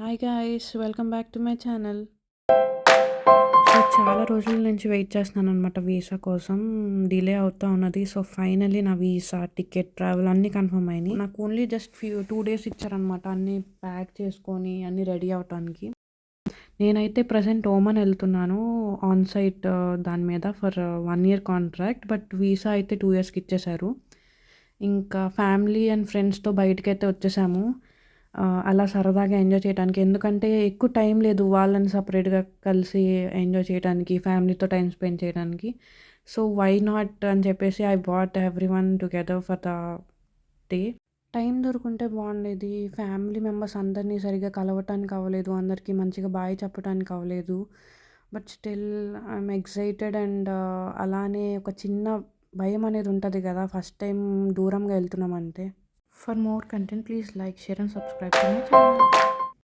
Hi guys, welcome back to my channel. చాలా రోజుల నుంచి వెయిట్ చేస్తున్నాననమాట వీసా కోసం. డిలే అవుతా ఉన్నది. సో, ఫైనల్లీ నా వీసా, టికెట్, ట్రావెల్ అన్నీ కన్ఫర్మ్ అయినాయి. నాకు ఓన్లీ జస్ట్ 2 డేస్ ఇచ్చారనమాట అన్నీ ప్యాక్ చేసుకొని, అన్నీ రెడీ అవ్వటానికి. నేనైతే ప్రెజెంట్ ఓమన్ వెళ్తున్నాను ఆన్ సైట్ దాని మీద for 1 year contract. But visa అయితే 2 ఇయర్స్‌కి ఇచ్చేశారు. ఇంకా ఫ్యామిలీ అండ్ ఫ్రెండ్స్‌తో బయటికైతే వచ్చేసాము. అలా సరదాగా ఎంజాయ్ చేయటానికి. ఎందుకంటే ఎక్కువ టైం లేదు వాళ్ళని సెపరేట్‌గా కలిసి ఎంజాయ్ చేయటానికి, ఫ్యామిలీతో టైమ్ స్పెండ్ చేయడానికి. సో, వై నాట్ అని చెప్పేసి I bought everyone together for the day. Time దొరుకుంటే బాగుండేది. ఫ్యామిలీ మెంబర్స్ అందరినీ సరిగ్గా కలవటానికి అవ్వలేదు. అందరికీ మంచిగా బాయ్ చెప్పటానికి అవ్వలేదు. But still I'm excited and అలానే ఒక చిన్న భయం అనేది ఉంటుంది కదా! ఫస్ట్ టైం దూరంగా వెళ్తున్నామంటే. For more content, please like, share and subscribe to my channel.